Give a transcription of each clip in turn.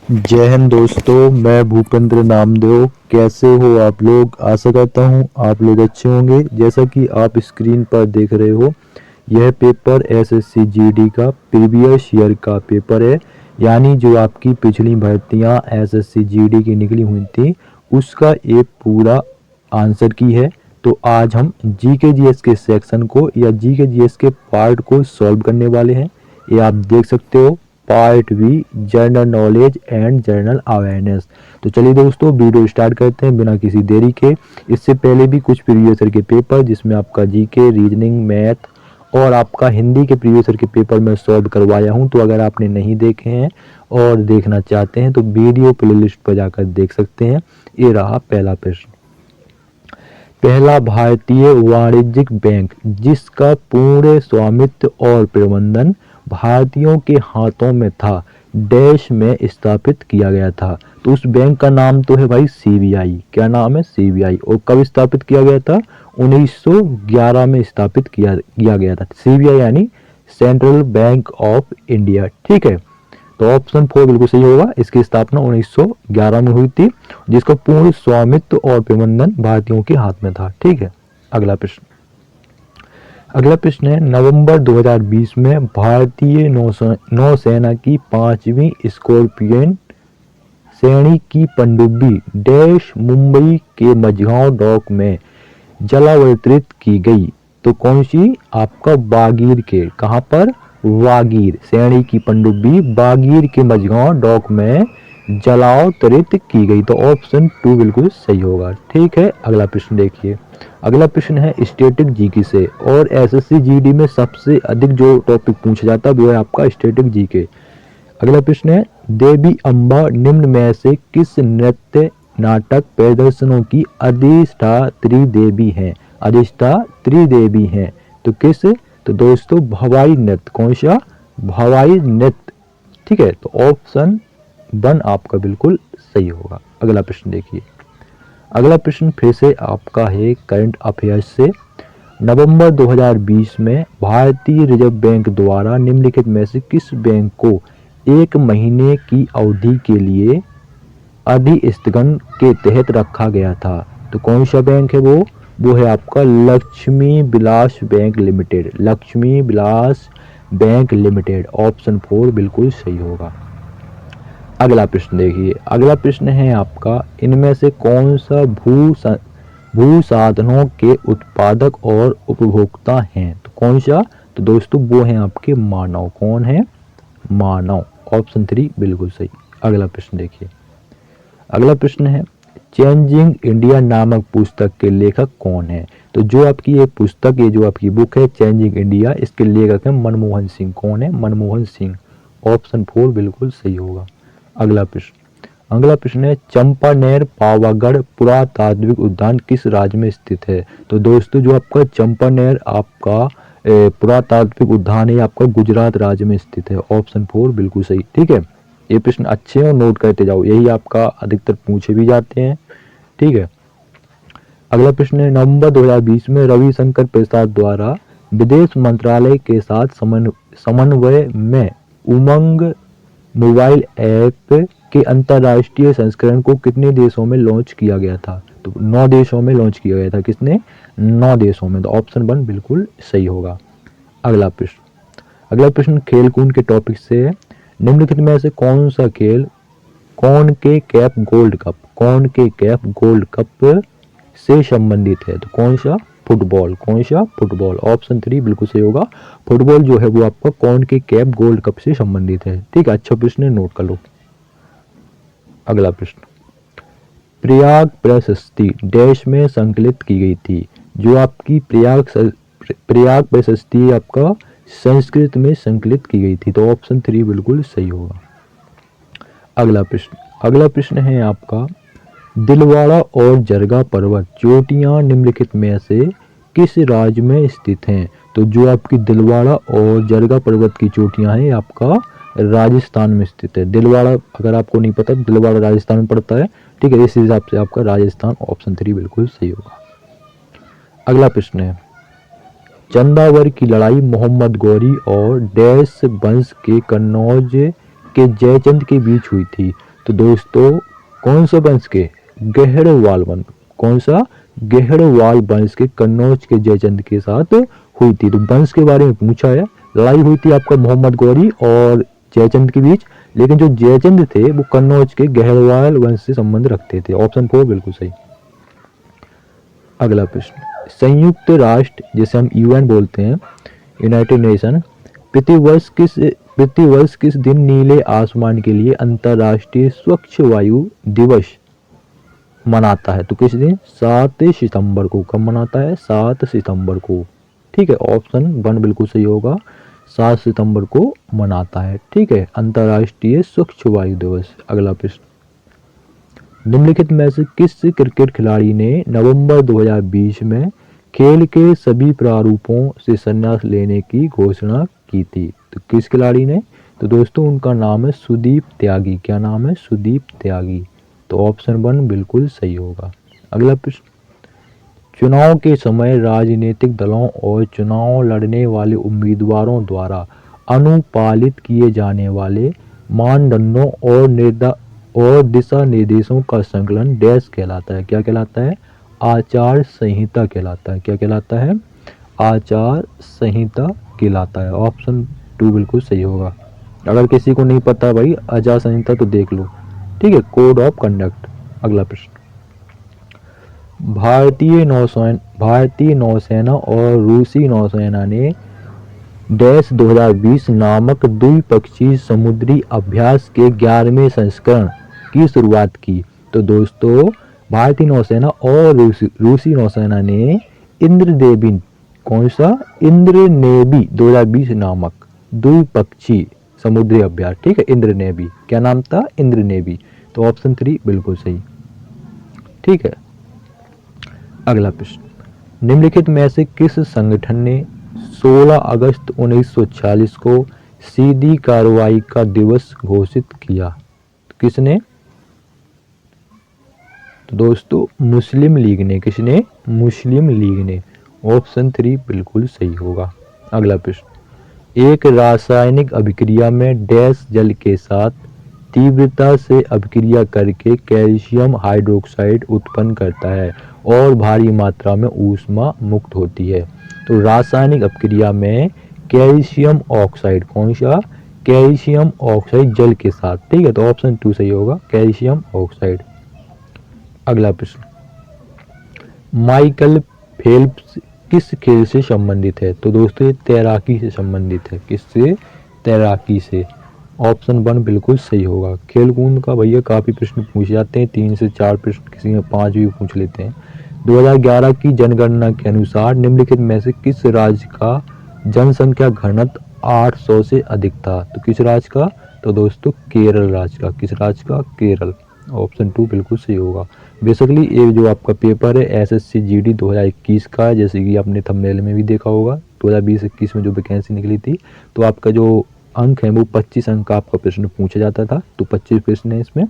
जय हिंद दोस्तों, मैं भूपेंद्र नामदेव। कैसे हो आप लोग? आशा करता हूँ आप लोग अच्छे होंगे। जैसा कि आप स्क्रीन पर देख रहे हो, यह पेपर एसएससी जीडी का प्रीवियस ईयर का पेपर है। यानी जो आपकी पिछली भर्तियाँ एसएससी जीडी की निकली हुई थी, उसका एक पूरा आंसर की है। तो आज हम जीके जीएस के सेक्शन को या जीके जीएस के पार्ट को सॉल्व करने वाले हैं। ये आप देख सकते हो, part B, general knowledge and general awareness. तो चलिए दोस्तों, वीडियो स्टार्ट करते हैं बिना किसी देरी के। इससे पहले भी कुछ प्रीवियस ईयर के पेपर जिसमें आपका जीके, रीजनिंग, मैथ और आपका हिंदी के प्रीवियस ईयर के पेपर में सॉल्व करवाया हूं। तो अगर आपने नहीं देखे हैं और देखना चाहते हैं तो वीडियो प्लेलिस्ट पर जाकर देख सकते हैं। ये रहा पहला प्रश्न। पहला भारतीय वाणिज्यिक बैंक जिसका पूर्ण स्वामित्व और प्रबंधन भारतीयों के हाथों में था, डैश में स्थापित किया गया था। तो उस बैंक का नाम तो है भाई सीबीआई। क्या नाम है? सीबीआई। और कब स्थापित किया गया था? 1911 में स्थापित किया गया था। सीबीआई यानी सेंट्रल बैंक ऑफ इंडिया। ठीक है, तो ऑप्शन 4 बिल्कुल सही होगा। इसकी स्थापना 1911 में हुई थी, जिसका पूर्ण स्वामित्व और प्रबंधन भारतीयों के हाथ में था। ठीक है, अगला प्रश्न। अगला प्रश्न है, नवंबर 2020 में भारतीय नौसेना की 5वीं स्कॉर्पियन श्रेणी की पनडुब्बी डैश मुंबई के मझगांव डॉक में जलावतरित की गई। तो कौन सी? आपका बागीर के। कहां पर? वागीर श्रेणी की पनडुब्बी बागीर के मझगांव डॉक में जलावतरित की गई। तो ऑप्शन 2 बिल्कुल सही होगा। ठीक है, अगला प्रश्न देखिए। अगला प्रश्न है स्टैटिक जीके से, और एसएससी जीडी में सबसे अधिक जो टॉपिक पूछा जाता है वो है आपका स्टैटिक जीके। अगला प्रश्न है, देवी अम्बा निम्न में से किस नृत्य नाटक प्रदर्शनों की अधिष्ठात्री देवी हैं? अधिष्ठात्री देवी हैं तो किस? तो दोस्तों भवाई नृत्य। कौन सा? भवाई नृत्य। ठीक है, तो ऑप्शन 1 आपका बिल्कुल सही होगा। अगला प्रश्न देखिए। अगला प्रश्न फिर से आपका है करंट अफेयर्स से। नवंबर 2020 में भारतीय रिजर्व बैंक द्वारा निम्नलिखित में से किस बैंक को 1 महीने की अवधि के लिए अधिस्थगन के तहत रखा गया था? तो कौन सा बैंक है वो है आपका Lakshmi Vilas bank limited. Lakshmi Vilas bank limited. Option 4 बिल्कुल सही होगा। अगला प्रश्न देखिए। अगला प्रश्न है आपका, इनमें से कौन सा भू साधनों के उत्पादक और उपभोक्ता हैं? तो कौन सा? तो दोस्तों वो हैं आपके मानव। कौन है? मानव। ऑप्शन 3 बिल्कुल सही। अगला प्रश्न देखिए। अगला प्रश्न है, चेंजिंग इंडिया नामक पुस्तक के लेखक कौन है? तो जो आपकी ये पुस्तक, ये जो आपकी बुक है चेंजिंग इंडिया, इसके लेखक है मनमोहन सिंह। कौन है? मनमोहन सिंह। ऑप्शन 4 बिल्कुल सही होगा। अगला प्रश्न। अगला प्रश्न है, चंपानेर पावागढ़ पुरातात्विक उद्यान किस राज्य में स्थित है? तो दोस्तों जो आपका चंपानेर आपका पुरातात्विक उद्यान है आपका गुजरात राज्य में स्थित है। ऑप्शन 4 बिल्कुल सही। ठीक है, ये प्रश्न अच्छे हैं और नोट करते जाओ, यही आपका अधिकतर पूछे भी जाते हैं। ठीक है, अगला प्रश्न है, नवंबर 2020 में रविशंकर प्रसाद द्वारा विदेश मंत्रालय के साथ समन्वय में उमंग मोबाइल ऐप के अंतर्राष्ट्रीय संस्करण को कितने देशों में लॉन्च किया गया था? तो 9 देशों में लॉन्च किया गया था। किसने? 9 देशों में। तो ऑप्शन 1 बिल्कुल सही होगा। अगला प्रश्न। अगला प्रश्न खेल कूद के टॉपिक से है। निम्नलिखित में से कौन सा खेल कौन के कैप गोल्ड कप से संबंधित है? तो कौन सा? फुटबॉल। कौन सा? फुटबॉल। ऑप्शन 3 बिल्कुल सही होगा। फुटबॉल जो है वो आपका कौन के कैप गोल्ड कप से संबंधित है। ठीक है, अच्छा प्रश्न है, नोट कर लो। अगला प्रश्न, प्रयाग प्रशस्ति डैश में संकलित की गई थी। जो आपकी प्रयाग प्रशस्ति आपका संस्कृत में संकलित की गई थी। तो ऑप्शन 3 बिल्कुल सही होगा। अगला प्रश्न। अगला प्रश्न है आपका, दिलवाड़ा और जरगा पर्वत चोटियां निम्नलिखित में से किस राज्य में स्थित हैं? तो जो आपकी दिलवाड़ा और जरगा पर्वत की चोटियां हैं आपका राजस्थान में स्थित है। दिलवाड़ा अगर आपको नहीं पता, दिलवाड़ा राजस्थान में पड़ता है। ठीक है, इस हिसाब से आपका राजस्थान। ऑप्शन 3 बिल्कुल सही होगा। अगला प्रश्न है, चंदावर की लड़ाई मोहम्मद गौरी और डैश वंश के कन्नौज के जयचंद के बीच हुई थी। तो दोस्तों कौन सा वंश के? गहरवाल वंश। कौन सा? गहरवाल वंश के कन्नौज के जयचंद के साथ हुई थी। तो वंश के बारे में पूछा है। लड़ाई हुई थी आपका मोहम्मद गौरी और जयचंद के बीच, लेकिन जो जयचंद थे वो कन्नौज के गहरवाल वंश से संबंध रखते थे। ऑप्शन 4 बिल्कुल सही। अगला प्रश्न, संयुक्त राष्ट्र जिसे हम यूएन बोलते हैं, यूनाइटेड नेशन, प्रतिवर्ष किस दिन नीले आसमान के लिए अंतर्राष्ट्रीय स्वच्छ वायु दिवस मनाता है? तो किस दिन? 7 सितंबर को। कब मनाता है? 7 सितंबर को। ठीक है, ऑप्शन 1 बिल्कुल सही होगा, 7 सितंबर को मनाता है। ठीक है, अंतर्राष्ट्रीय स्वच्छ वायु दिवस। अगला प्रश्न, निम्नलिखित में से किस क्रिकेट खिलाड़ी ने नवंबर 2020 में खेल के सभी प्रारूपों से संन्यास लेने की घोषणा की थी? तो किस खिलाड़ी ने? तो दोस्तों उनका नाम है सुदीप त्यागी। क्या नाम है? सुदीप त्यागी। तो ऑप्शन 1 बिल्कुल सही होगा। अगला प्रश्न, चुनाव के समय राजनीतिक दलों और चुनाव लड़ने वाले उम्मीदवारों द्वारा अनुपालित किए जाने वाले मानदंडों और दिशा निर्देशों का संकलन डैश कहलाता है? क्या कहलाता है? आचार संहिता कहलाता है। क्या कहलाता है? आचार संहिता कहलाता है। ऑप्शन 2 बिल्कुल सही होगा। अगर किसी को नहीं पता भाई आचार संहिता तो देख लो। ठीक है, कोड ऑफ कंडक्ट। अगला प्रश्न, भारतीय नौसेना और रूसी नौसेना ने डैश 2020 नामक द्विपक्षीय समुद्री अभ्यास के 11वें संस्करण की शुरुआत की। तो दोस्तों भारतीय नौसेना और रूसी नौसेना ने इंद्रदेवी, कौन सा? इंद्रनेवी 2020 नामक द्विपक्षीय समुद्री अभ्यास। ठीक है, इंद्रनेवी। क्या नाम था? इंद्रनेवी। तो ऑप्शन 3 बिल्कुल सही। ठीक है, अगला प्रश्न, निम्नलिखित में से किस संगठन ने 16 अगस्त 1946 को सीधी कार्रवाई का दिवस घोषित किया? किसने? तो दोस्तों मुस्लिम लीग ने। किसने? मुस्लिम लीग ने। ऑप्शन 3 बिल्कुल सही होगा। अगला प्रश्न, एक रासायनिक अभिक्रिया में डैश जल के साथ तीव्रता से अभिक्रिया करके कैल्शियम हाइड्रोक्साइड उत्पन्न करता है और भारी मात्रा में ऊष्मा मुक्त होती है? तो रासायनिक अभिक्रिया में कैल्शियम ऑक्साइड, कौन सा? कैल्शियम ऑक्साइड जल के साथ। ठीक है, तो ऑप्शन 2 सही होगा, कैल्शियम ऑक्साइड। अगला प्रश्न, माइकल फेल्प्स किस खेल से संबंधित है? तो दोस्तों ये तैराकी से संबंधित है। किससे? तैराकी से। ऑप्शन 1 बिल्कुल सही होगा। खेलकूद का भैया काफ़ी प्रश्न पूछे जाते हैं, 3 से 4 प्रश्न, किसी में 5 भी पूछ लेते हैं। 2011 की जनगणना के अनुसार निम्नलिखित में से किस राज्य का जनसंख्या घनत्व 800 से अधिक था? तो किस राज्य का? तो दोस्तों केरल राज्य का। किस राज्य का? केरल। ऑप्शन 2 बिल्कुल सही होगा। बेसिकली ये जो आपका पेपर है एसएससी जीडी 2021 का है, जैसे कि आपने थंबनेल में भी देखा होगा। 2020-21 में जो वैकेंसी निकली थी तो आपका जो अंक है वो 25 अंक का आपका प्रश्न पूछा जाता था, तो 25 प्रश्न है इसमें।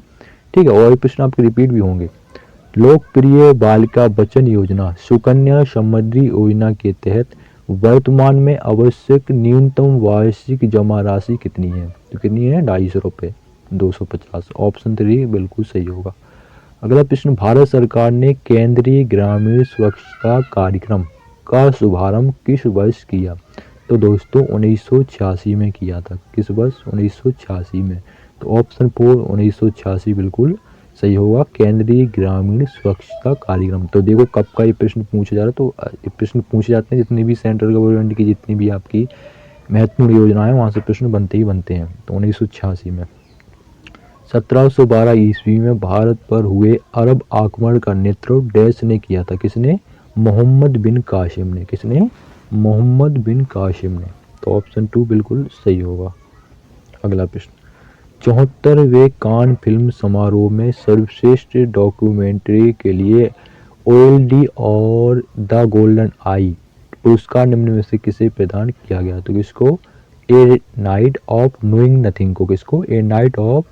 ठीक है, और प्रश्न आपके रिपीट भी होंगे। लोकप्रिय बालिका बचत योजना सुकन्या समृद्धि योजना के तहत वर्तमान में आवश्यक न्यूनतम वार्षिक जमा राशि कितनी है? तो कितनी है? 250 रुपये, 250। ऑप्शन 3 बिल्कुल सही होगा। अगला प्रश्न, भारत सरकार ने केंद्रीय ग्रामीण स्वच्छता कार्यक्रम का शुभारंभ किस वर्ष किया? तो दोस्तों 1986 में किया था। किस वर्ष? 1986 में। तो ऑप्शन 4 1986 बिल्कुल सही होगा, केंद्रीय ग्रामीण स्वच्छता कार्यक्रम। तो देखो कब का ये प्रश्न पूछा जा रहा है, तो ये प्रश्न पूछे जाते हैं जितनी भी सेंट्रल गवर्नमेंट की जितनी भी आपकी महत्वपूर्ण योजनाएं वहाँ से प्रश्न बनते ही बनते हैं। तो 1986 में। 1712 ईस्वी में भारत पर हुए अरब आक्रमण का नेतृत्व डैश ने किया था? किसने? मोहम्मद बिन कासिम ने। किसने? मोहम्मद बिन कासिम ने। तो ऑप्शन 2 बिल्कुल सही होगा। अगला प्रश्न, 74वें कान फिल्म समारोह में सर्वश्रेष्ठ डॉक्यूमेंट्री के लिए ओएलडी और द गोल्डन आई पुरस्कार निम्न में से किसे प्रदान किया गया? तो किसको? ए नाइट ऑफ नोइंग नथिंग को। किसको? ए नाइट ऑफ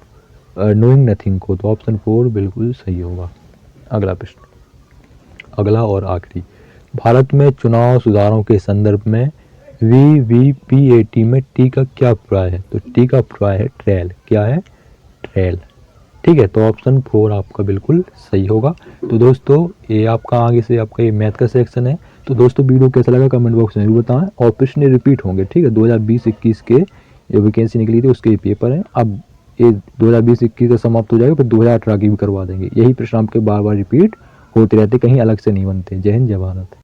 नोइंग नथिंग को। तो ऑप्शन 4 बिल्कुल सही होगा। अगला प्रश्न, अगला और आखिरी, भारत में चुनाव सुधारों के संदर्भ में VVPAT में टी का क्या अभिप्राय है? तो टी का अभिप्राय है ट्रेल। क्या है? ट्रेल। ठीक है, तो ऑप्शन 4 आपका बिल्कुल सही होगा। तो दोस्तों ये आपका आगे से आपका ये मैथ का सेक्शन है। तो दोस्तों वीडियो कैसा लगा कमेंट बॉक्स में भी बताएं, और प्रश्न रिपीट होंगे। ठीक है, 2020-21 के जो वैकेंसी निकली थी उसके पेपर हैं। अब ये 2020-21 का समाप्त हो जाएगा, फिर 2018 की भी करवा देंगे। यही प्रश्न आपके बार बार रिपीट होते रहते, कहीं अलग से नहीं बनते। जय हिंद, जय भारत।